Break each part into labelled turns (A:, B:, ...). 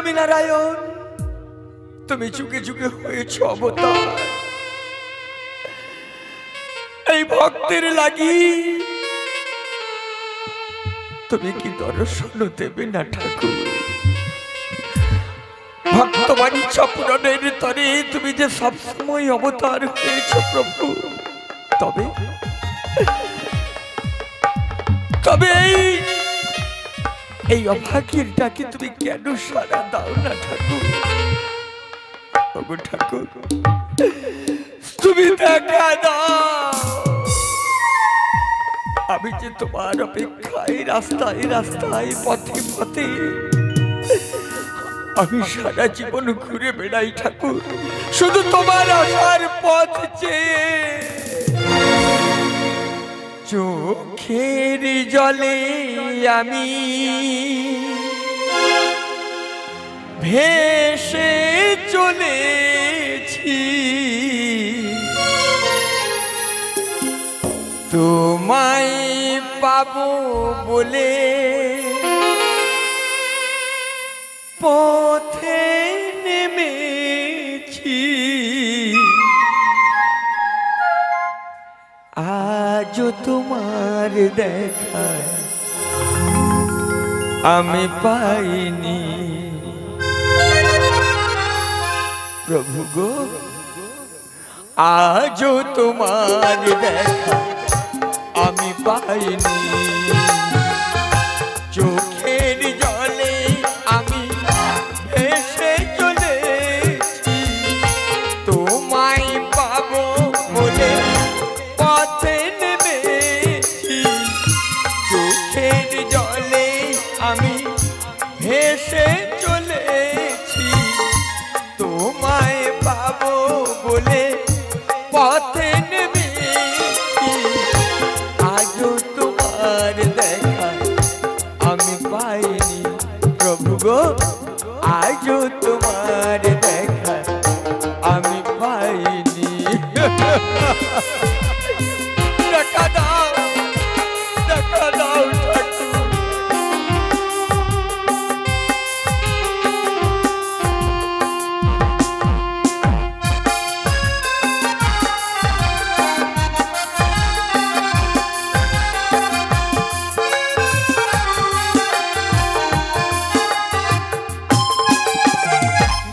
A: স্বামী নারায়ণ, তুমি যুগে যুগে হয়েছ অবতার। এই ভক্তের লাগি তুমি কি দর্শন দেবে না ঠাকুর? ভক্তবান ইচ্ছা পূরণের তরে তুমি যে সবসময় অবতার হয়েছ প্রভু, তবে তবে এই অভাগীর ডাকে তুমি কেন সাড়া দাও না ঠাকুর? ঠাকুর তুমি দেখা দাও। আমি যে তোমার অপেক্ষায় রাস্তায় রাস্তায় পথে পথে আমি সারা জীবন ঘুরে বেড়াই ঠাকুর, শুধু তোমার আসার পথ চেয়ে। চোখের জলে আমি ভেসে চলেছি, তোমায় পাবো বলে পথে নেমেছি। আজ তোমার দেখা আমি পাইনি প্রভু গো, আজ তোমার দেখা আমি পাইনি। চোখের জলে আমি ভেসে চলেছি, তোমায় পাবো বলে পথে নেমেছি। চোখের জলে আমি ভেসে চলেছি, তোমায় পাবো বলে পথে নেমেছি। আজও তোমার দেখা আমি পাইনি প্রভু গো, আজও তোমার দেখা আমি পাইনি। দেখা দাও, দেখা দাও ঠাকুর।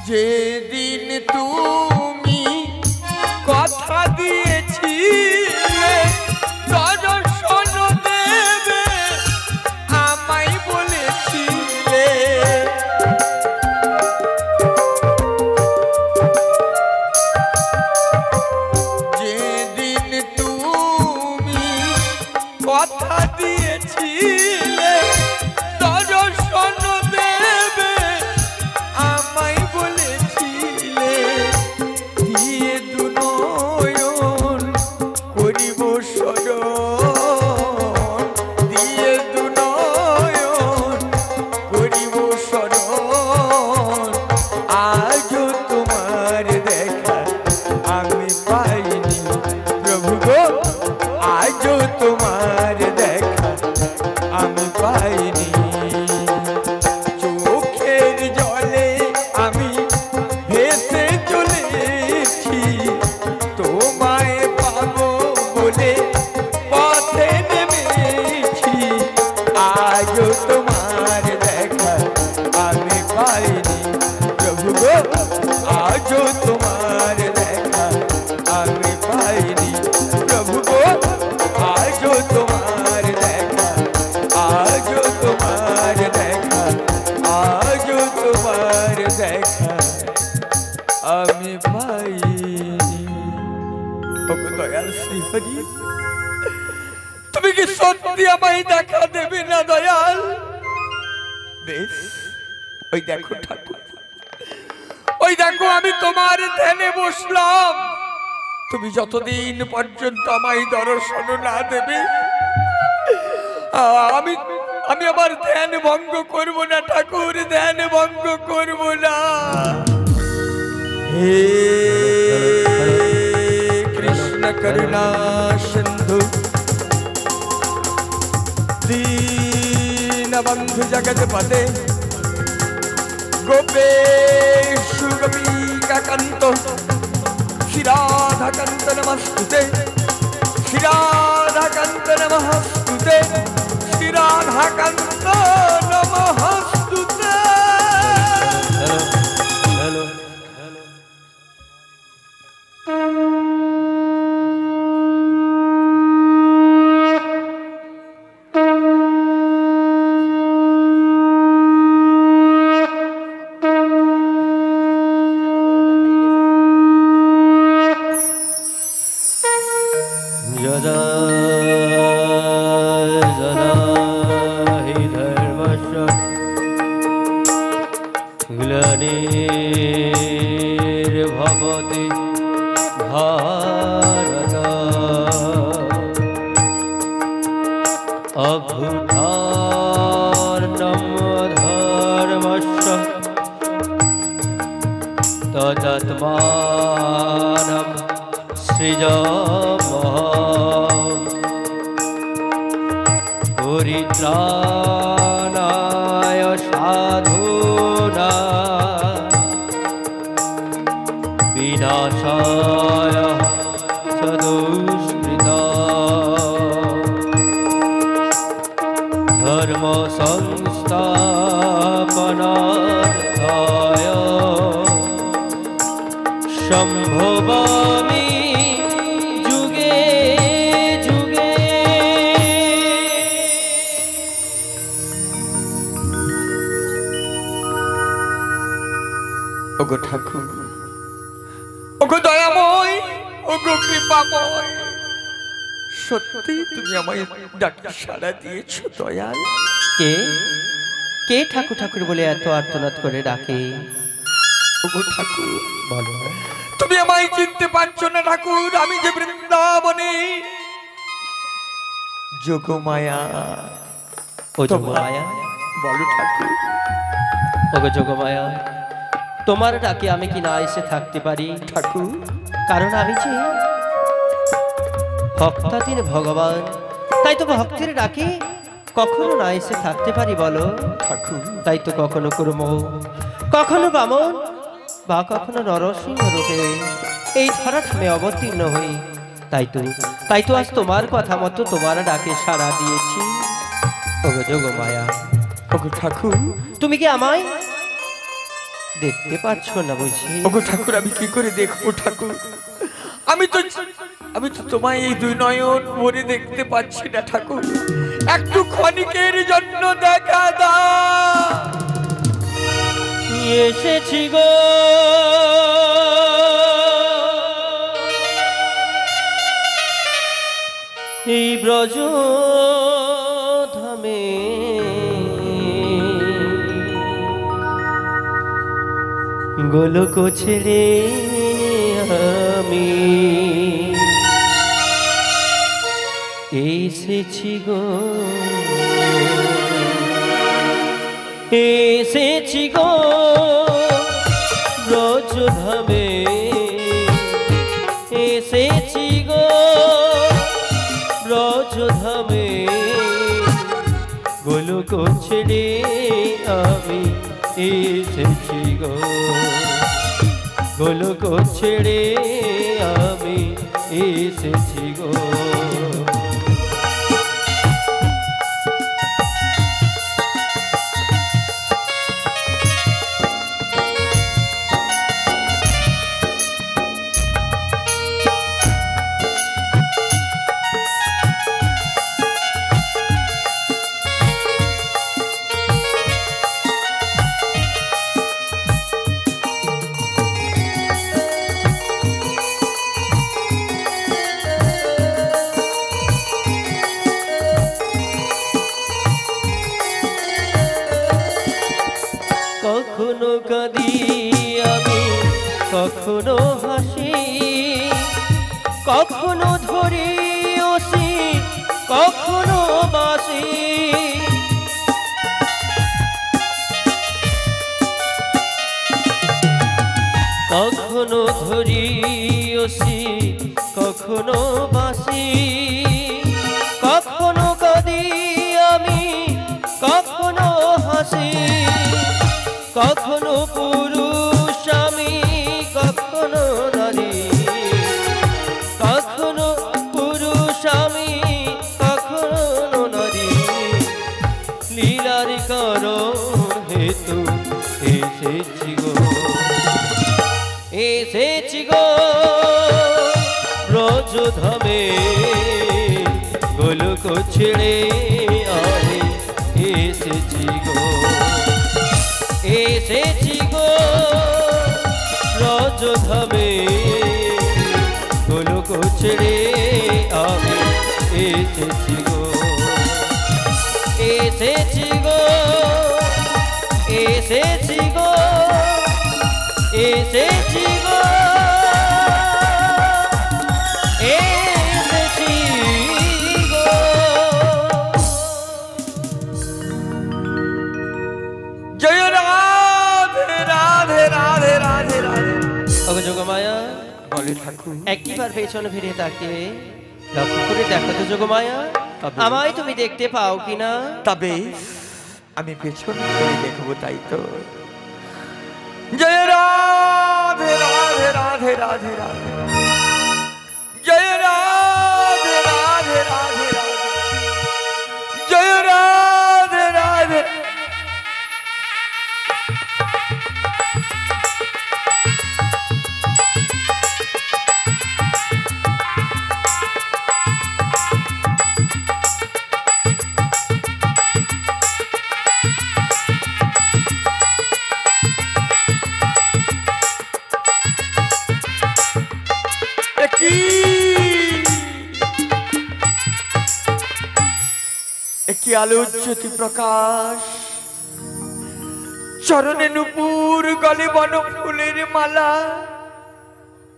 A: যেদিন তুমি কথা দিয়েছিলে দর্শন দেবে আমায় বলেছিলে, যেদিন তুমি কথা দিয়েছিলে দর্শন দেবে আমায় বলেছিলে। দিয়ে দুনয়ন করিব শরণ, দিয়ে দুনয়ন করিব শরণ। আজও তোমার দেখা আমি পাইনি প্রভু গো, আজও তোমার দেখা আমি পাইনি। চোখের জলে আমি ভেসে চলেছি, তোমায় পাবো বলে পথে নেমেছি। আজও তোমার দেখা আমি পাইনি প্রভু গো, আজও তোমার দেখা আমি পাইনি প্রভু গো, আজও তোমার দেখা, আজও তোমার দেখা, আজও তোমার দেখা আমি পাইনি। ওগো দয়াল শ্রীহরি, তুমি কি সত্যি আমায় দেখা দেবে না দয়াল? বেশ, ওই দেখো ঠাকুর, ওই দেখো আমি তোমার ধ্যানে বসলাম। তুমি যতদিন পর্যন্ত আমায় দর্শন না দেবে আমি আমি আমার ধ্যান ভঙ্গ করব না ঠাকুর, ধ্যান ভঙ্গ করব না। হে কৃষ্ণ করুণা সিন্ধু দীনবন্ধু জগৎপতে गोपेश गोपिकाकान्त श्री राधाकान्त नमस्तुते श्री राधाकान्त नमस्तुते श्री राधाकान्त नमस्तुते।
B: तदात्मानं सृजामः परित्राणाय साधूनां विनाशाय सदुष्कृतां धर्म संस्थापनार्थाय संभवामि जुगे जुगे।
A: ओगो ठाकुर ओगो दयामय ओगो कृपामय सত্যি তুমি আমায় ডাকে সাড়া দিয়েছো দয়াল।
B: কে কে ঠাকুর ঠাকুর বলে এত আর্তনাদ করে ডাকে?
A: ওগো ঠাকুর বলো তুমি আমায় চিনতে পারছো না ঠাকুর? আমি যে বৃন্দাবনে যোগমায়া।
B: ও যোগমায়া
A: বলো ঠাকুর।
B: ওগো যোগমায়া তোমার ডাকে আমি কি না এসে থাকতে পারি
A: ঠাকুর?
B: কারণ আমি যে ভক্তাধীন ভগবান, তাই তো ভক্তের ডাকে কখনো না এসে থাকতে পারি বলো
A: ঠাকুর।
B: তাই তো কখনো কুর্ম কখনো বামন বা কখনো নরসিংহ রূপে এই ধরাধামে অবতীর্ণ হই। তাই তো আজ তোমার কথা মতো তোমার ডাকে সাড়া দিয়েছি। ওগো যোগমায়া।
A: ওগো ঠাকুর
B: তুমি কি আমায় দেখতে পাচ্ছ না বুঝি?
A: ওগো ঠাকুর আমি কি করে দেখবো ঠাকুর? আমি তো তোমায় এই দুই নয়ন ভরে দেখতে পাচ্ছি না ঠাকুর। একটু ক্ষণিকের জন্য দেখা দাও।
B: এসেছি গো এই ব্রজ ধামে গোলক ছেড়ে আমি এসেছি গো এসেছি গো ব্রজ ধামে এসেছি গো ব্রজ ধামে গোলক ছেড়ে আমি এসেছি গো গোলক ছেড়ে আমি এসেছি গো। কখনো কাঁদি আমি কখনো হাসি কখনো ধরি ওসি কখনো বাসি কখনো ধরি ওসি কখনো বাসি কখনো কাঁদি আমি কখনো হাসি কখনো ধামে গোলক ছেড়ে আমি এসেছি গো, এসেছি গো ব্রজ ধামে গোলক ছেড়ে আমি এসেছি গো, এসেছি গো, এসেছি গো, এসেছি গো, এসেছি গো।
A: জয় রাধে রাধে রাধে রাধে রাধে।
B: ওগো যোগমায়া,
A: বলে ঠাকুর
B: একবার পেছনে ফিরে তাকিয়ে লক্ষ্য করে দেখো তো যোগমায়া, আমায় তুমি দেখতে পাও কিনা?
A: তবে আমি পেছন ফিরে দেখবো, তাই তো। জয় রাধে রাধে রাধে রাধে রাধে, জয় রাধে রাধে রাধে রাধে, জয় রাধে রাধে। একটি আলোর জ্যোতি প্রকাশ, চরণে নুপুর, গলে বন ফুলের মালা,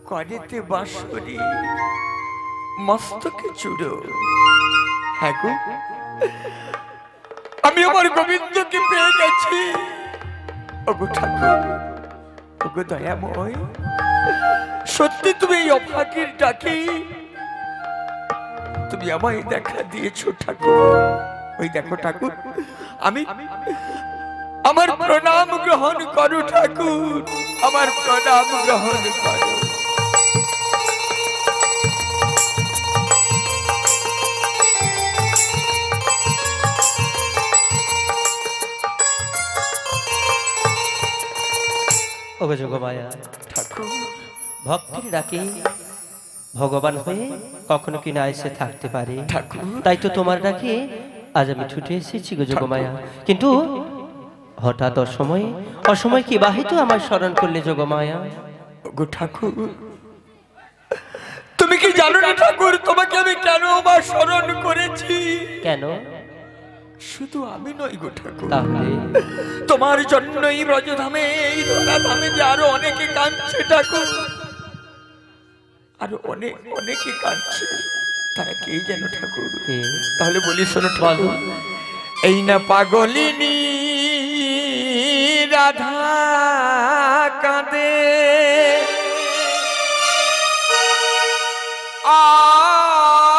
A: করেতে বাঁশরি, মস্তকে চূড়ো। হ্যাঁ গো, আমি আমার গোবিন্দকে পেয়ে গেছি। ওগো ঠাকুর, ওগো দয়াময়, সত্যি তুমি এই অভাগীর ডাকে তুমি আমায় দেখা দিয়েছো ঠাকুর। ওই দেখো ঠাকুর, আমি আমার প্রণাম গ্রহণ করো ঠাকুর, আমার প্রণাম গ্রহণ করো।
B: ওগো যোগমায়া,
A: ঠাকুর
B: ভক্তির ডাকে ভগবান হয়ে কখনো কি না এসে থাকতে পারে?
A: ঠাকুর,
B: তাই তো তোমার ডাকে আজ আমি ছুটে এসেছি গো যোগমায়া। কিন্তু হঠাৎ অসময় কি বাহিত আমার স্মরণ করলে যোগমায়া?
A: ওগো ঠাকুর, তুমি কি জানো না ঠাকুর, তোমাকে আমি কেন আবার স্মরণ করেছি?
B: কেন?
A: শুধু আমি নই গো ঠাকুর,
B: তাহলে
A: তোমার জন্যই ব্রজধামে, এই ধরাধামে যে আরো অনেকে কাঁদছে ঠাকুর, আরো অনেকে কাঁদছে। তারা কে যেন ঠাকুর?
B: কে?
A: তাহলে বলি শোনো ঠাকুর, এই না পাগলিনী রাধা কাঁদে, আর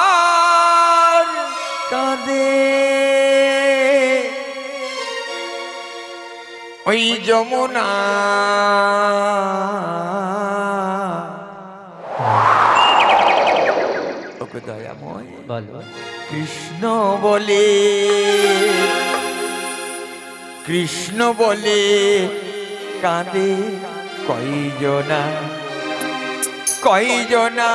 A: কাঁদে ওই যমুনা, ওকে দয়াময়
B: বলো।
A: কৃষ্ণ বলে, কৃষ্ণ বলে কাঁদে কয়জনা, কয়জনা,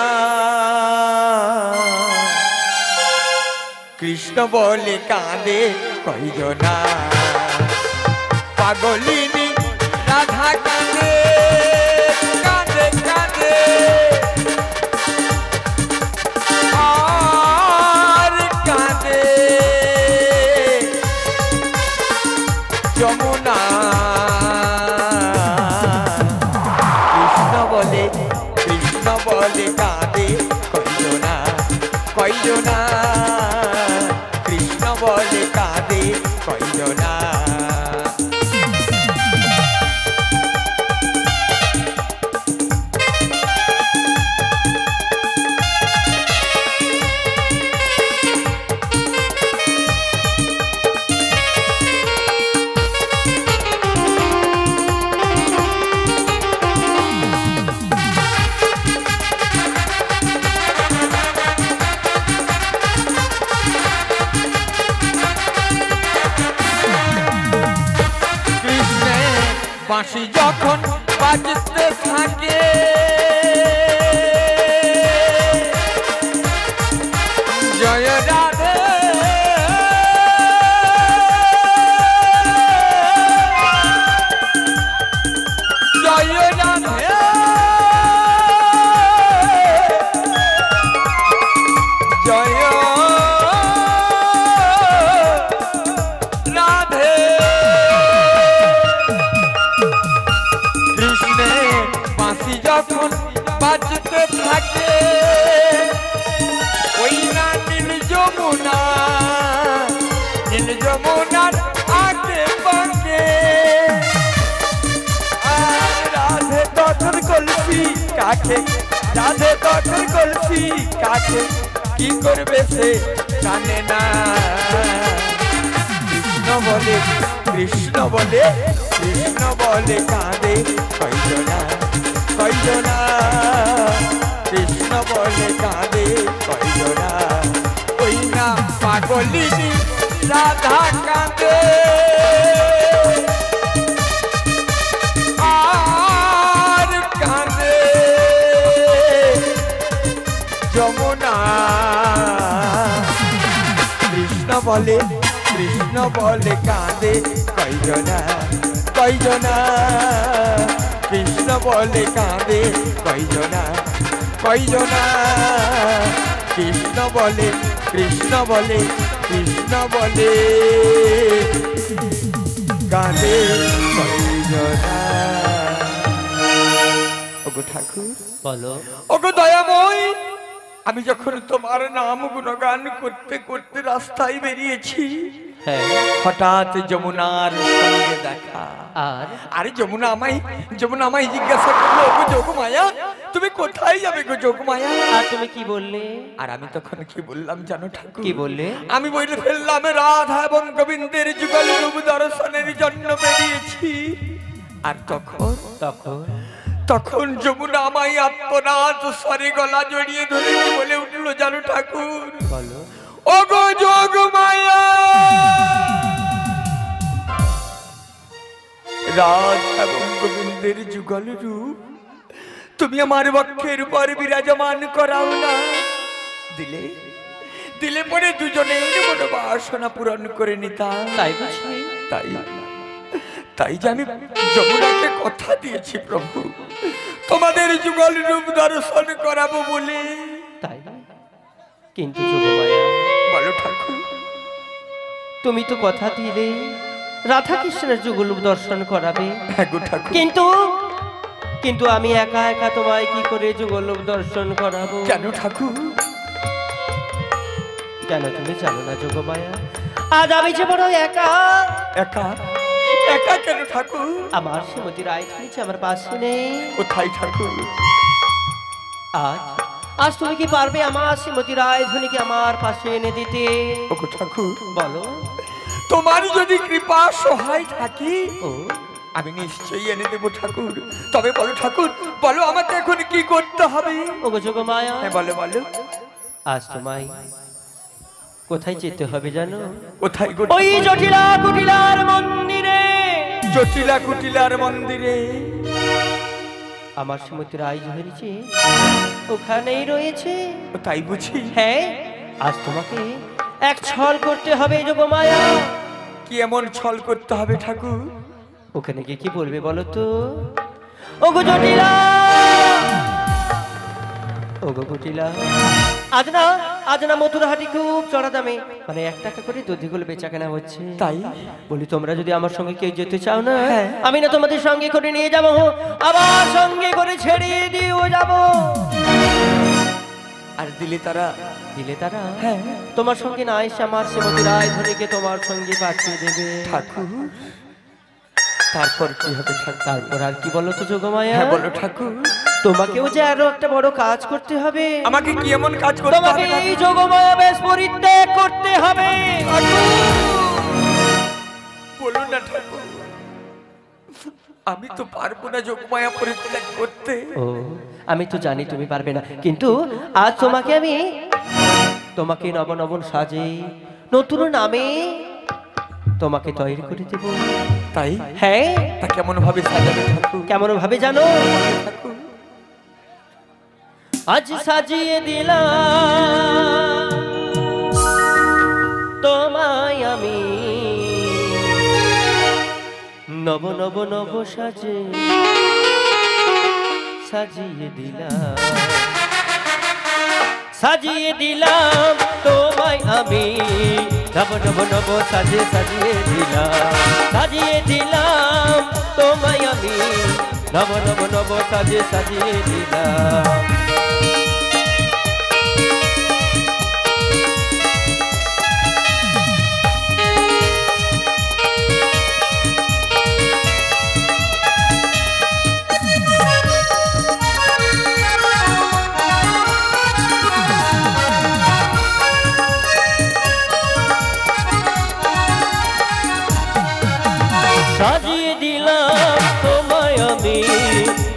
A: কৃষ্ণ বলে কাঁদে কয়জনা, পাগলিনী রাধা কাঁদে, কাঁদে কাঁদে, আর কাঁদে যমুনা। কৃষ্ণ বলে কাঁদে কয়জনা, কয়জনা, কৃষ্ণ বলে কাঁদে কয়জনা। থাকে ওই না নীল যমুনার আগে পাকে আর রাধে তখন কলসি কাকে রাধে তখন কলসি কাকে কি করবে সে জানে না কৃষ্ণ বলে কৃষ্ণ বলে কৃষ্ণ বলে কাঁদে কয়জনা কয়জনা কৃষ্ণ বলে কাঁদে কয়জনা ওই না পাগলিনী রাধা কাঁদে আর কাঁদে যমুনা কৃষ্ণ বলে কাঁদে কয়জনা কয়জনা কৃষ্ণ বলে কাঁদে কয়জনা কয়জনা কৃষ্ণ বলে কাঁদে কয়জনা ওগো ঠাকুর
B: বলো
A: ওগো দয়াময় আমি যখন তোমার নাম গুণগান করতে করতে রাস্তায় বেরিয়েছি হঠাৎ যমুনার সঙ্গে দেখা আরে যমুনা আমায় জিজ্ঞাসা করলো ওগো যোগমায়া তুমি কোথায় যাবে গো যোগমায়া
B: আর তুমি কি বললে
A: আর আমি তখন কি বললাম জানো ঠাকুর
B: কি বললে
A: আমি বলে ফেললাম রাধা এবং গোবিন্দের যুগল রূপ দর্শনের জন্য বেরিয়েছি আর তখন যমুনা আমায় আত্মনাথ স্বরে গলা জড়িয়ে ধরে বলে উঠলো জানো ঠাকুর
B: বলো
A: ওগো যোগমায়া রাধা এবং গোবিন্দের যুগল রূপ তুমি আমার বক্ষের উপর বিরাজমান করাও না দিলে পরে দুজনের মনোবাসনা পূরণ করে নিতাম তাই যে আমি যমুনাকে কথা দিয়েছি প্রভু তোমাদের যুগল রূপ দর্শন করাবো বলে
B: তাই কিন্তু যোগমায়া
A: বলো ঠাকুর
B: তুমি তো কথা দিলে রাধা কৃষ্ণের যুগল রূপ দর্শন করাবে কিন্তু আমি একা একা তোমায় কি করে যুগল রূপ দর্শন করাবো
A: কেন ঠাকুর
B: কেন তুমি জানো না যোগমায়া আজ আমি যে বড় একা
A: একা কেন ঠাকুর
B: আমার শ্রীমতী রায় ধরেছে আমার পাশে নেই
A: কোথায় ঠাকুর
B: আজ তুমি কি পারবে আমার শ্রীমতী রায় ধনীকে আমার পাশে এনে দিতে
A: ওগো ঠাকুর
B: বলো
A: তোমার যদি কৃপা সহায় থাকি আমি নিশ্চয়ই এনে দেবো ঠাকুর তবে বলো ঠাকুর বলো আমাকে এখন কি করতে হবে
B: ওগো যোগমায়া
A: হ্যাঁ বলো
B: আজ তোমায় কোথায় যেতে হবে জানো
A: কোথায়
B: ওই জটিলা কুটিলার মন্দিরে আমার শ্রীমতী রায় ধরেছে ওখানেই রয়েছে
A: তাই বুঝি
B: হ্যাঁ আজ তোমাকে এক ছল করতে হবে যোগমায়া
A: কি এমন ছল করতে হবে ঠাকুর
B: ওখানে গিয়ে কি বলবে বলো তো ওগো জটিলা ওগো কুটিলা আজ না মথুরাহাটি খুব চড়া দামে মানে 1 টাকা করে দধিগুলো বেচা কেনা হচ্ছে
A: তাই
B: বলি তোমরা যদি আমার সঙ্গে কেউ যেতে চাও না আমি না তোমাদের সঙ্গে করে নিয়ে যাবো আবার সঙ্গে করে ছেড়ে দিয়েও যাবো
A: আর দিলে তারা
B: হ্যাঁ তোমার সঙ্গে না এসে আমার শ্রীমতী রায় ধনীকে তোমার সঙ্গে পাঠিয়ে দেবে
A: ঠাকুর তারপর কি হবে
B: তারপর আর কি বলো তো যোগমায়া
A: হ্যাঁ বলো ঠাকুর
B: তোমাকেও যে আরো একটা বড় কাজ করতে হবে
A: আমাকে কি এমন কাজ করতে হবে
B: তোমাকে এই যোগমায়া বেশ পরিত্যাগ করতে হবে
A: বলুন না ঠাকুর আমি তো পারবো না যোগমায়া পরিত্যাগ করতে
B: আমি তো জানি তুমি পারবে না কিন্তু আজ তোমাকে নবনবন সাজে নতুন নামে তোমাকে তৈরি করে দেব
A: তাই
B: হ্যাঁ
A: তা কেমন ভাবে সাজাবে ঠাকুর
B: কেমন ভাবে জানো আজ সাজিয়ে দিলাম তোমায় আমি নব সাজে সাজিয়ে দিলাম তোমায় আমি নব সাজিয়ে দিলাম তোমায় আমি নব সাজিয়ে দিলাম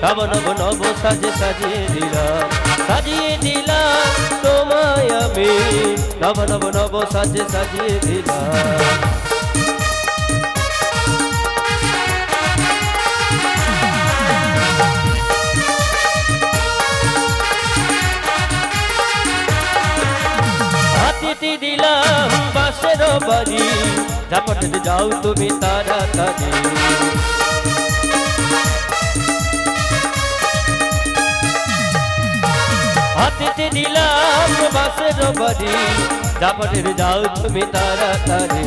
B: নব নব নব সাজে সাজিয়ে দিলাম তোমায় আমি নব নব নব সাজে সাজিয়ে দিলাম হাতিতে দিলাম বাসের বাড়ি ঝাপটে যাও তুমি তাড়াতাড়ি হাতিতে দিলাম বাসের বাড়ি ঝাপটে যাও তুমি তাড়াতাড়ি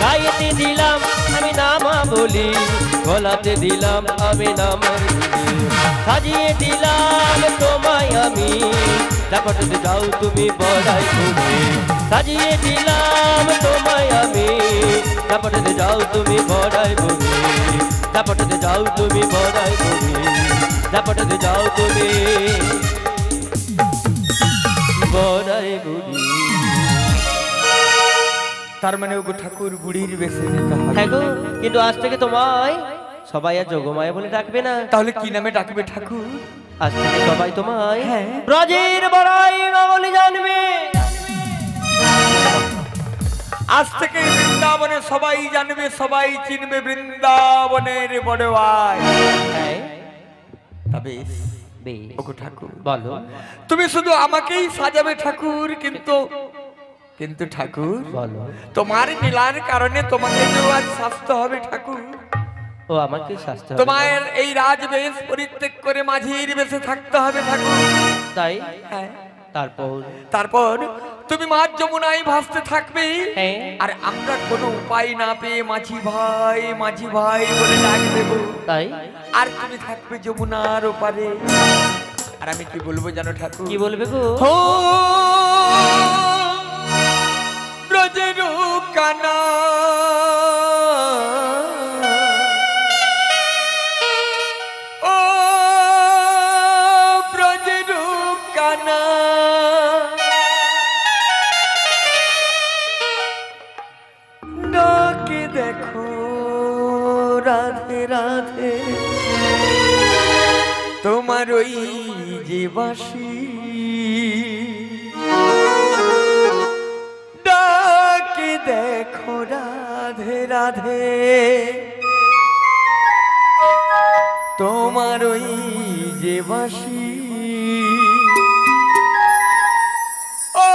B: গায়েতে দিলাম আমি নামা বলি গলাতে দিলাম আমি নামার বলি সাজিয়ে দিলাম তোমায় আমি ঝাপটে যাও তুমি বড়াই তুমি সাজিয়ে দিলাম তোমায় আমি ঝাপটে যাও তুমি বড়াই বলি ঝাপটে যাও তুমি বড়াই বলি ঝাপটে যাও তুমি বড়াই বলি
A: তার মানে ওগো ঠাকুর বুড়ির বেশে যেতে হবে।
B: হ্যাঁ গো, কিন্তু আজ থেকে তোমায় সবাই আর যোগমায়া বলে ডাকবে না।
A: তাহলে কি নামে ডাকবে ঠাকুর?
B: আজ থেকে সবাই তোমায়
A: হ্যাঁ
B: ব্রজের বড়াই মা বলে জানবে।
A: আজ থেকে বৃন্দাবনে সবাই জানবে, সবাই চিনবে বৃন্দাবনের বড় ভাই।
B: হ্যাঁ
A: তবে
B: বেশ,
A: ওগো ঠাকুর
B: বলো
A: তুমি শুধু আমাকেই সাজাবে ঠাকুর, কিন্তু কিন্তু ঠাকুর
B: বলো
A: তোমার লীলার কারণে তোমাকে তো আজ শাস্তি হবে ঠাকুর।
B: ও আমাকে শাস্তি হবে?
A: তোমার এই রাজবেশ পরিত্যাগ করে মাঝির বেশে থাকতে হবে ঠাকুর।
B: তাই
A: হ্যাঁ
B: তারপর
A: তুমি মাঝ যমুনায় ভাসতে থাকবে।
B: হ্যাঁ।
A: আর আমরা কোনো উপায় না পেয়ে মাঝি ভাই বলে ডাক দেব।
B: তাই
A: আর তুমি থাকবে যমুনার ওপারে। আর আমি কি বলবো জানো ঠাকুর?
B: কি বলবে গো?
A: হো ব্রজের কানা ও ব্রজের কানা ডাকে দেখো রাধে রাধে তোমার ওই যে বাঁশি ডাকে দেখো রাধে রাধে তোমার ওই যে বাঁশি। ও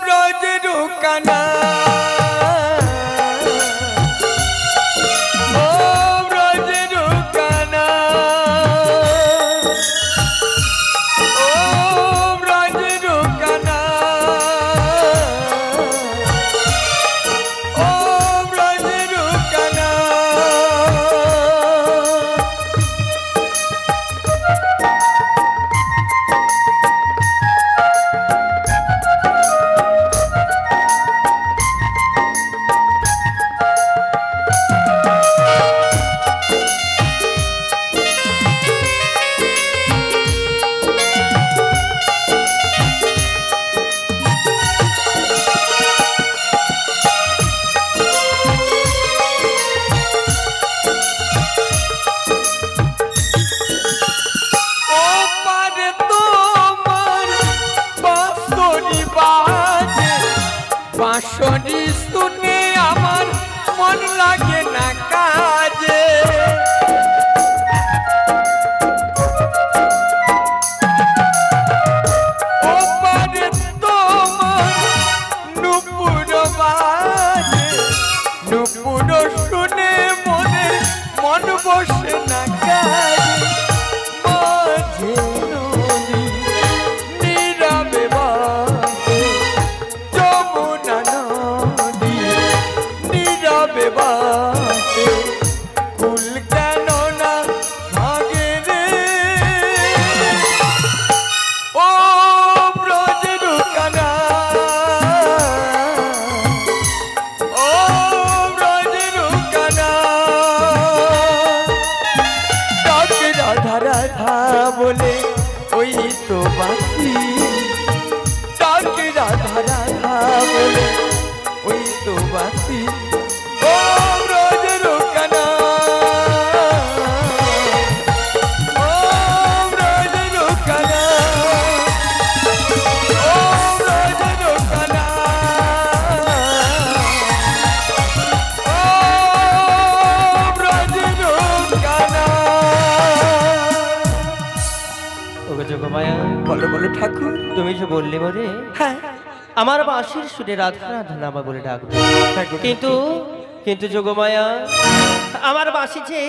A: ব্রজের কানা বাঁশরি শুনে আমার মন লাগে না কাজে। ওপারে তোমার নুপুর বাজে, নুপুর শুনে মন বসে না কাজে। মাঝে নদী নীরবে বাজে, যমুনা নদী নীরবে বাজে, কুল কেন না ভাগে রে। ও ব্রজের কানা ও ব্রজের কানা ডাকে রাধা রাধা বলে ওই তো বাঁশি, ডাকে রাধা রাধা বলে ওই তো বাঁশি। ও ব্রজের কানা ও ঠাকুর।
B: তুমি যে বললে বলে
A: হ্যাঁ
B: আমার বাঁশির সুরে রাধা রাধা নামা বলে ডাকবে,
A: হ্যাঁ গো
B: কিন্তু কিন্তু যোগমায়া আমার বাঁশি যে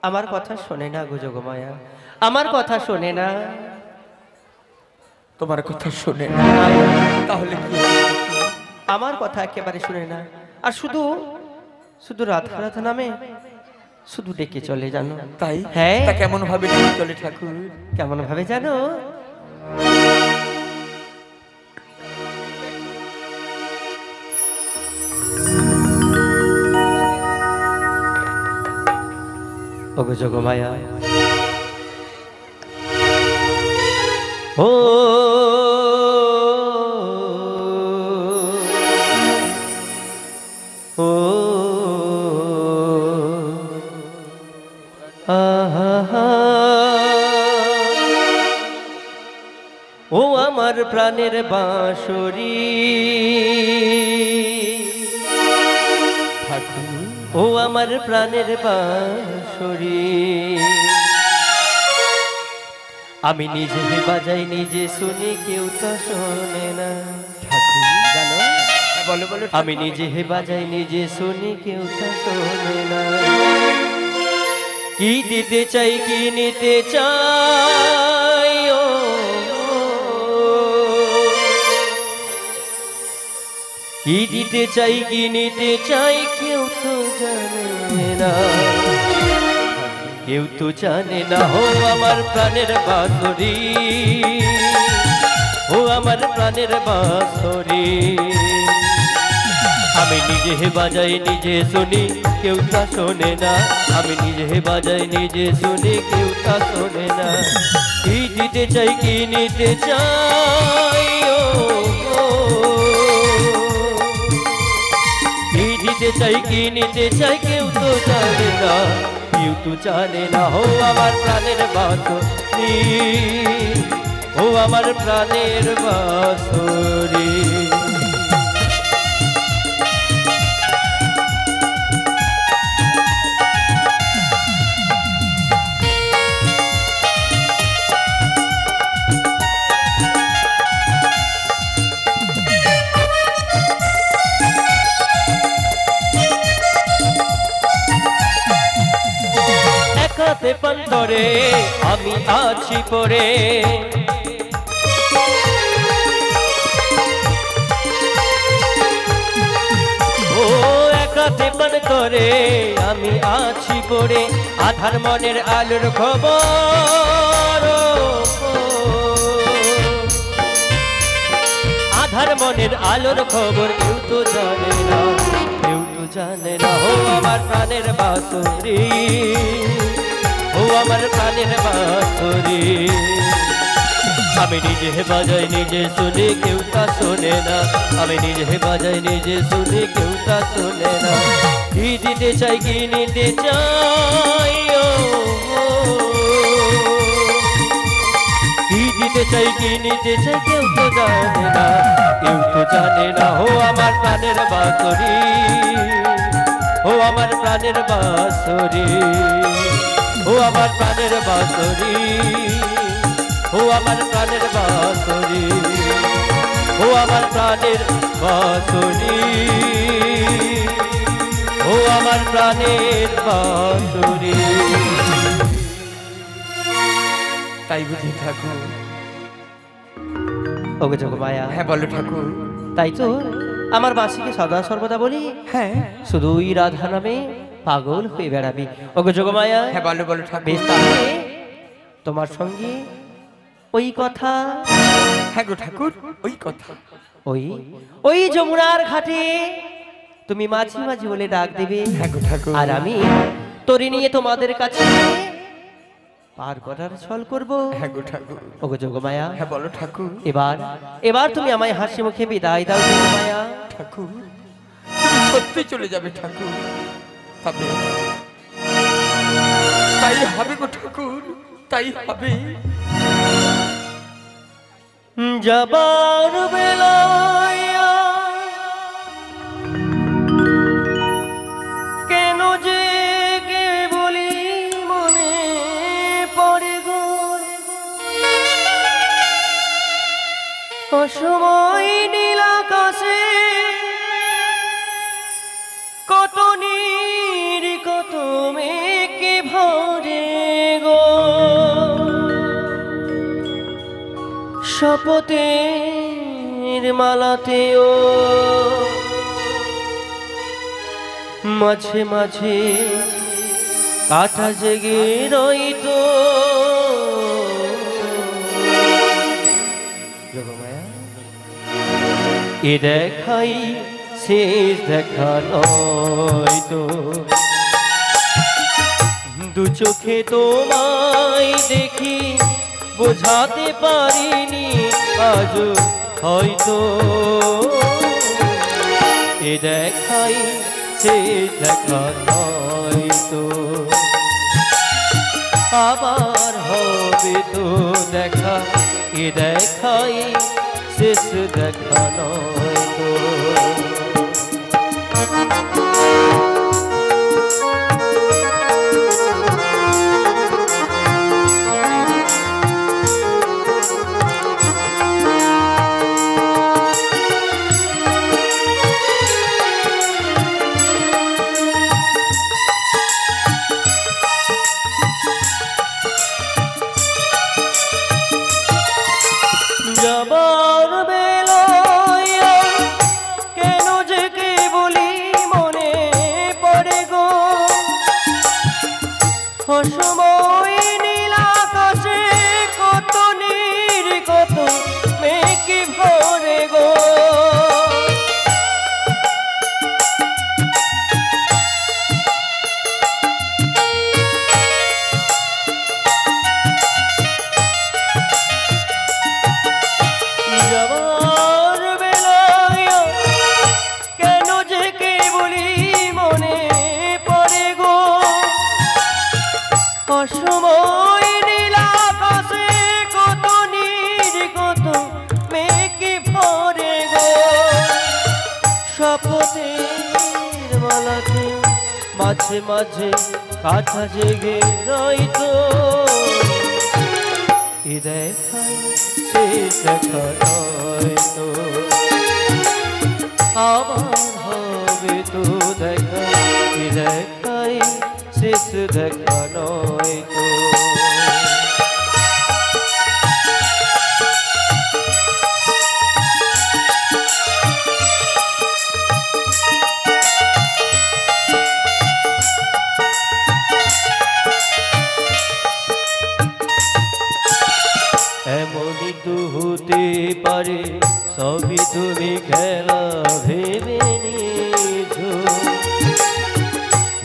B: আমার কথা শোনে না গো যোগমায়া, আমার কথা শোনে না।
A: তোমার কথা শুনে না, তাহলে কি
B: আমার কথা একেবারে শুনে না, আর শুধু শুধু রাধা রাধা নামে শুধু ডেকে চলে জানো।
A: তাই?
B: হ্যাঁ।
A: তা কেমন ভাবে ডেকে চলে ঠাকুর?
B: কেমন ভাবে জানো? ওগো যোগমায়া, ও ও আহা, ও আমার প্রাণের বাঁশরি,
A: ঠাকুর
B: ও আমার প্রাণের বাঁশরি, আমি নিজে বাজাই নিজে শুনি কেউ তো শোনে না।
A: ঠাকুর
B: জানো,
A: হ্যাঁ, বলো বলো
B: আমি নিজে বাজাই নিজে শুনি কেউ তো শোনে না। কি দিতে চাই কি নিতে চাই, ও কি দিতে চাই কি নিতে চাই কেউ তো জানে না, কেউ তো জানে না। ও আমার প্রাণের বাঁশরি, ও আমার প্রাণের বাঁশরি, আমি নিজে বাজাই নিজে শুনি কেউ তা শোনে না, আমি নিজে বাজাই নিজে শুনি কেউ তা শোনে না। কি দিতে চাই কি নিতে চাই, ও কি দিতে চাই কি নিতে চাই কেউ তো জানে না, কেউ তো জানে না। ও আমার প্রাণের বাঁশরি, ও আমার প্রাণের বাঁশরি। একাতে পান্তরে আমি আছি পরে, ও একাতে পান্তরে আমি আছি পরে, আধার মনের আলোর খবর, আধার মনের আলোর খবর কেউ তো জানে না, কেউ তো জানে না। ও আমার প্রাণের বাঁশরি, ও আমার প্রাণের বাঁশরি, আমি নিজে বাজাই নিজে শুনি কেউ তা শোনে না, আমি নিজে বাজাই নিজে শুনি কেউ তা শোনে না। কি দিতে চাই কি নিতে চাই, ও কি দিতে চাই কি নিতে চাই কেউ তো জানে না, কেউ তো জানে না। ও আমার প্রাণের বাঁশরি, ও আমার প্রাণের বাঁশরি, ও আমার প্রাণের বাঁশরি, ও আমার প্রাণের বাঁশরি, ও আমার প্রাণের বাঁশরি, ও আমার প্রাণের বাঁশরি।
A: তাই বুঝি ঠাকুর?
B: ওগো যোগমায়া,
A: হ্যাঁ বলো ঠাকুর।
B: তাই তো আমার বাঁশিকে সদা সর্বদা বলি
A: হ্যাঁ
B: শুধুই রাধা নামে পাগল হয়ে বেড়াবি। ওগো যোগমায়া,
A: হ্যাঁ বলো বলো ঠাকুর।
B: বেশ তাহলে তোমার সঙ্গে ওই কথা,
A: হ্যাঁ গো ঠাকুর, ওই কথা।
B: ওই ওই যমুনার ঘাটে তুমি মাঝি মাঝি বলে ডাক দেবে,
A: হ্যাঁ গো ঠাকুর।
B: আর আমি তরি নিয়ে তোমাদের কাছে পার করার ছল করব।
A: হ্যাঁ গো ঠাকুর।
B: ওগো যোগমায়া,
A: হ্যাঁ বলো ঠাকুর।
B: এবার এবার তুমি আমায় হাসি মুখে বিদায় দাও যোগমায়া।
A: ঠাকুর তুমি সত্যি চলে যাবে ঠাকুর? তবে তাই হবে গো ঠাকুর, তাই হবে।
B: যাবার বেলায় কেন যে কে বলি মনে পড়ে গো, অসময় নীল আকাশে কত নীর কত মেঘে ভরে গো, শপথের মালাতেও মাঝে মাঝে কাটা জেগে রইতো। এ দেখাই শেষ দেখা নয় তো, দু চোখে তোমায় দেখি বোঝাতে পারিনি আজ হয়তো। এ দেখাই শেষ দেখা নয় তো, আবার হবে তো দেখা। এ দেখাই শেষ দেখা নয় তো। যাবার বেলায় কেন যে কে বলি মনে পড়ে গো, অসময় নীল আকাশে কত নীর কত মেঘে ভরে গো। যাবার বেলায় কেন যে কে বলি মনে পড়ে গো, অসময় নীল আকাশে কত নীর কত মেঘে ভরে গো, শপথের মালাতে মাঝে মাঝে কাটা জেগে রইতো। এ দেখাই শেষ দেখা নয় তো, আবার হবে তো দেখা। এ দেখাই শেষ দেখা নয় তো। এমনই তো হতে পারে সবই তুমি খেলা ভেবে নিয়েছো,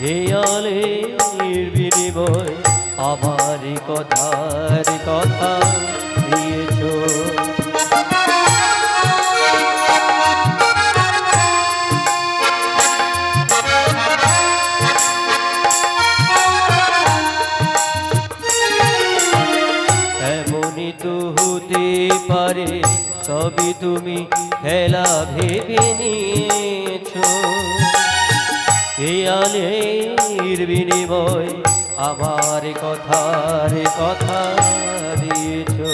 B: হেয়ালের বিনিময় আমার কথার কথা দিয়েছো। এমনই তো হতে পারে সবই তুমি খেলা ভেবে নিয়েছো, হেয়ালের বিনিময় আমার কথার কথা দিয়েছো।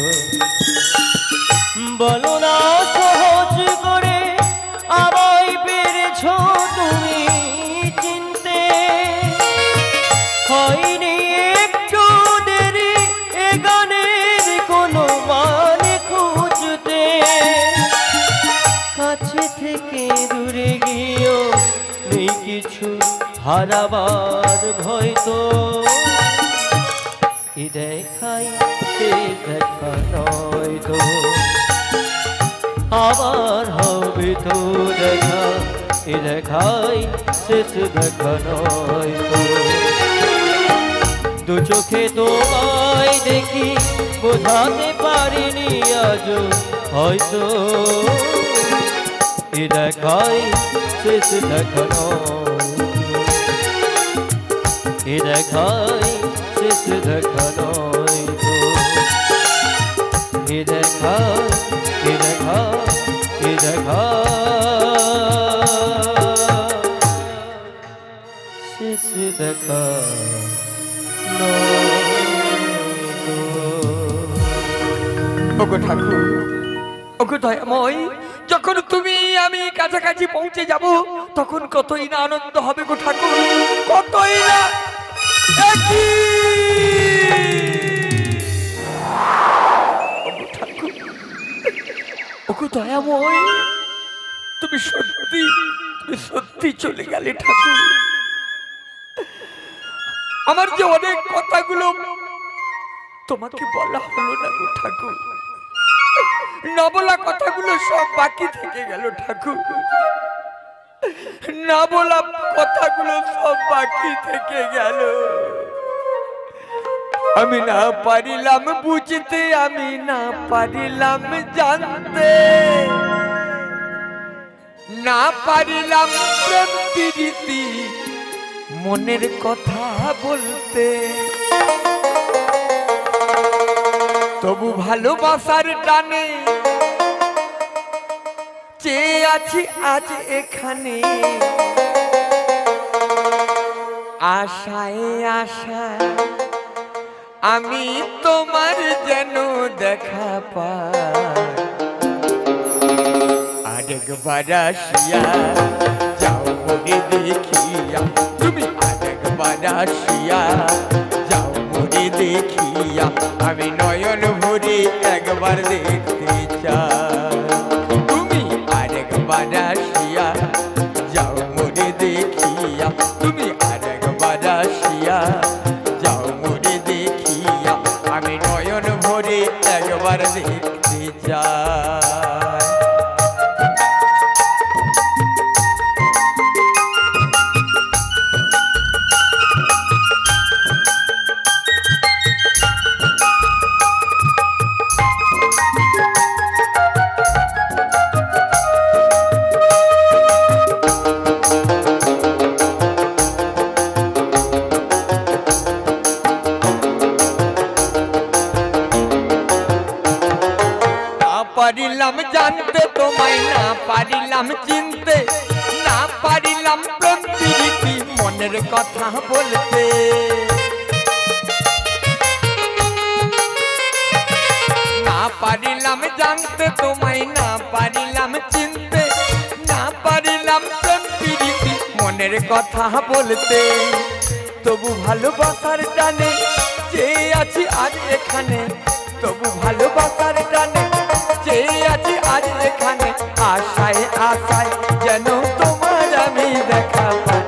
B: বলো না সহজ করে আমায় পেরেছো তুমি চিনতে, হয়নি একটু দেরি এ গানের কোনো মানে খুঁজতে। কাছে থেকে দূরে গিয়েও নেই কিছু হারাবার ভয় তো। এ দেখাই সে দেখা নয় তো, আবার হবে তো দেখা। এ দেখাই শেষ দেখা নয় তো, দু চোখে তোমায় দেখি বোঝাতে পারিনি আজ হয়তো। এ দেখাই শেষ দেখা নয়, এ দেখাই শেষ দেখা নয় তো। এ দেখা এ দেখা এ দেখা শেষ দেখা
A: ওগো ঠাকুর, ওগো দয়াময়, যখন তুমি আমি কাছাকাছি পৌঁছে যাব তখন কতই না আনন্দ হবে গো ঠাকুর, কতই না। ওগো দয়াময়, তুমি সত্যি চলে গেলে ঠাকুর। আমার যে অনেক কথাগুলো তোমাকে বলা হলো না গো ঠাকুর, না বলা কথাগুলো সব বাকি থেকে গেল ঠাকুর, না বলা কথাগুলো সব বাকি থেকে গেল। আমি না পারিলাম বুঝতে, আমি না পারিলাম জানতে, না পারিলাম প্রেম প্রীতি মনের কথা বলতে। তবু ভালোবাসার টানে চেয়ে আছি আজ এখানে, আশায় আশায় আমি তোমার যেন দেখা পাই। আরেকবার আসিয়া যাও মনে দেখিয়া, তুমি আরেকবার আসিয়া যাও মনে দেখিয়া, আমি নয়ন ভরে একবার দেখতে চাই। তুমি আরেকবার আসিয়া যাও মনে দেখিয়া, তুমি আরেকবার আসিয়া যাও মনে দেখিয়া, আমি নয়ন ভরে একবার দেখতে চাই। পারিলাম জানতে তোমায়, না পারিলাম চিনতে, না পারিলাম প্রেম প্রীতি মনের কথা বলতে। না পারিলাম জানতে তোমায়, না পারিলাম চিনতে, না পারিলাম প্রেম প্রীতি মনের কথা বলতে। তবু ভালোবাসার টানে চেয়ে আছি আজ এখানে, তবু ভালোবাসার টানে চেয়ে আছি আজ এখানে, আশায় আশায় যেন তোমার আমি দেখা পাই।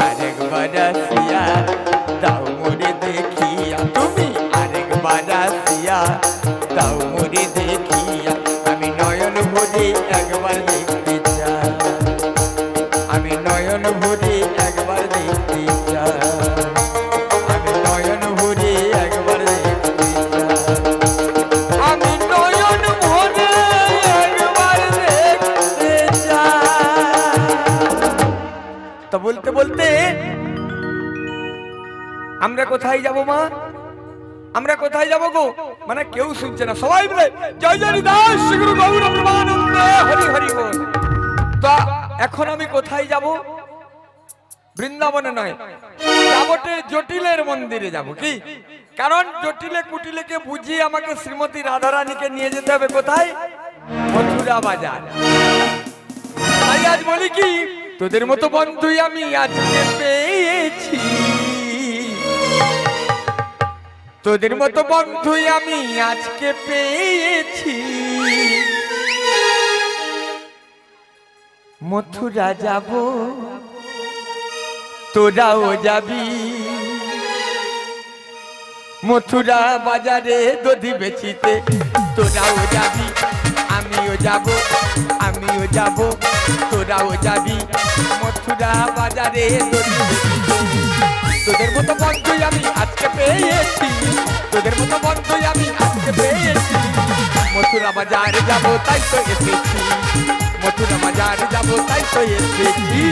A: আরেকবার আসিয়া দাও মোরে দেখিয়া, তুমি আরেকবার আসিয়া দাও মোরে দেখিয়া, আমি নয়ন ভরে একবার দেখতে চাই, আমি নয়ন ভরে একবার দেখতে চাই, আমি নয়ন ভরে একবার দেখতে চাই, আমি নয়ন ভরে একবার দেখতে চাই। তো বলতে বলতে আমরা কোথায় যাব মা, আমরা কোথায় যাব গো? মানে কেউ শুনছে না, সবাই বলে জয় জয় দাস গুরু গৌর প্রেমানন্দে হরি হরি বল। তো এখন আমি কোথায় যাব? বৃন্দাবনে নয়, যাবটে জটিলের মন্দিরে যাব। কি কারণ জটিলে কুটিলেকে বুঝিয়ে আমাকে শ্রীমতী রাধারানীকে নিয়ে যেতে হবে কোথায়? মথুরা বাজার। তাই আজ বলি কি, তোদের মতো বন্ধুই আমি আজকে পেয়েছি, তোদের মতো বন্ধুই আমি আজকে পেয়েছি। মথুরা যাব, তোরাও যাবি, মথুরা বাজারে দধি বেচিতে তোরাও যাবি, আমিও যাব, আমিও যাব, তোরাও যাবি মথুরা বাজারে দধি বেচিতে। তোদের মতো বন্ধুই আমি আজকে পেয়েছি, তোদের মতো বন্ধুই আমি আজকে পেয়েছি। মথুরা বাজারে যাব তাই তো এসেছি, মথুরা বাজারে যাব তাই তো এসেছি।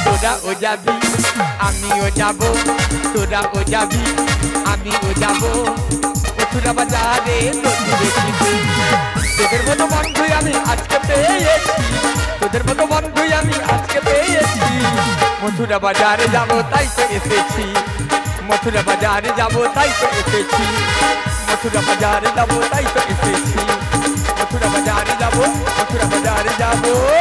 A: তোরাও যাবি, আমিও যাব, তোরাও যাবি, আমিও যাব মথুরা বাজারে নদী দেখিতে। তোদের মতো বন্ধু আমি আজকে পেয়েছি, তোদের মতো বন্ধু আমি আজকে পেয়েছি। মথুরা বাজারে যাব তাই তো এসেছি, মথুরা বাজারে যাব তাই তো এসেছি, মথুরা বাজারে যাব তাই তো এসেছি, মথুরা বাজারে যাব, মথুরা বাজারে যাব।